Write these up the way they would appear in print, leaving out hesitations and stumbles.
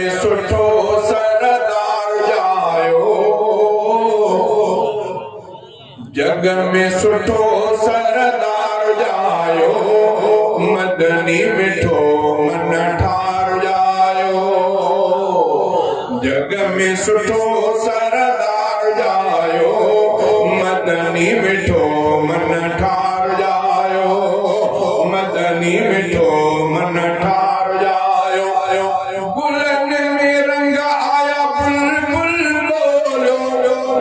में सुठो सरदार जायो, जग में सुठो सरदार जायो, मदनी मिठो मन ठार जायो, जग में सुठो सरदार जायो, मदनी मिठो मन ठार जायो, मदनी मिठो मन ठार जायो। गुलन में रंग आया बुलबुल बोलो,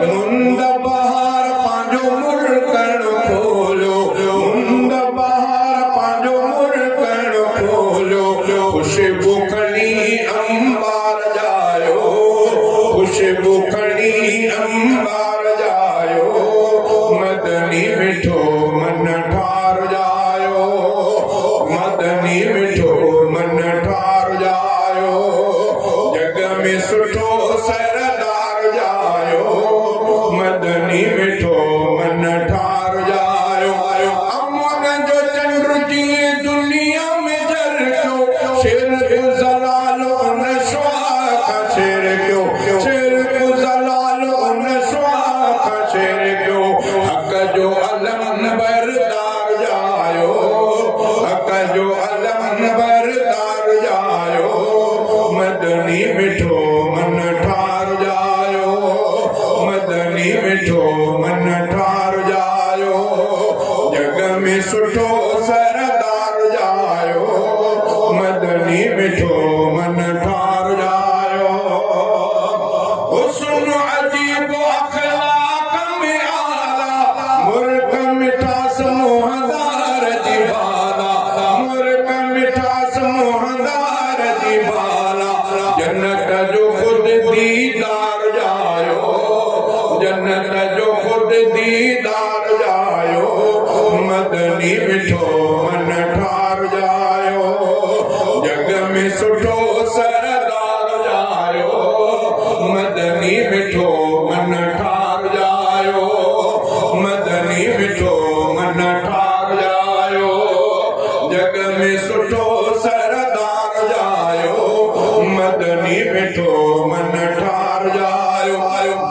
मुंद बहार पांजो मुरकण खोलो, मुंद बहार पांजो मुरकण खोलो, खुशबू खणी अंबार जायो, खुशबू खणी अंबार जायो, मदनी मिठो मन ठार जायो, मदनी मिठो मन ठार जायो, जग में सुठो सरदार जायो, मदनी मिठो मन ठार जायो। अमन जो चंद्र जी दुनिया में झरक्यो, शेर को जलाल उन स्वाख शेर क्यों, शेर को जलाल उन स्वाख शेर क्यों, हक जो अलम बरदार जायो, हक जो अलम बरदार जायो, मदनी मिठो मन ठार जायो, मदनी मिठो मन ठार जायो, जग में सुठो सरदार जायो, मदनी मिठो मन ठार जायो। हुस्न अजीब अखलाक में आला, मुर्ग मिठास मोहदार जी बाला, मुर्ग मिठास मोहदार जी बाला, जन्नत जो खुद दीदार जायो, जन्नत जो खुद दीदार जायो, मदनी मिठो मन ठार जायो, जग में सुठो सरदार जायो, मदनी मिठो मन ठार जायो, मदनी मिठो मन ठार जायो, जग में सुठो सरदार जायो, मदनी मिठो मन ठार जायो।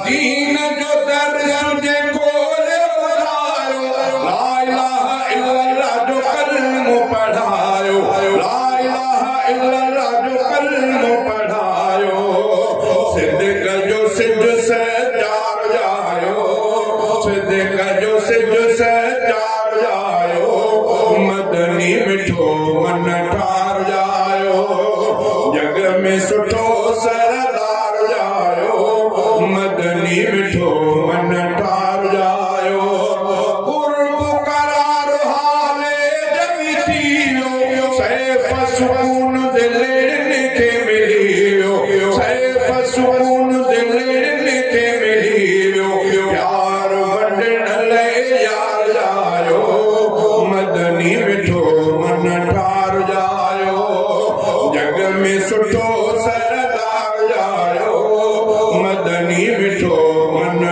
दीन जो दर्श जे खोले ॿुधायो, ला इलाहा इल्लल्लाह जो कलमो पढ़ायो, ला इलाहा इल्लल्लाह जो कलमो पढ़ायो, सिद्दीक़ जो सिज से चार जायो, सिद्दीक़ जो सिज से चार जायो, मदनी मिठो मन ठार जायो, जग में सुठो सरदार जायो, मदनी मिठो मन ठार जायो। कुर्ब करार हाले जगी थियो, सैफ सुकून दिलनि खे मिलियो, सैफ सुकून दिलनि खे मिलियो, यार वंडण लाइ यार जायो, मदनी मिठो मन ठार जायो, जग में सुठो सरदार जायो, मदनी मिठो मन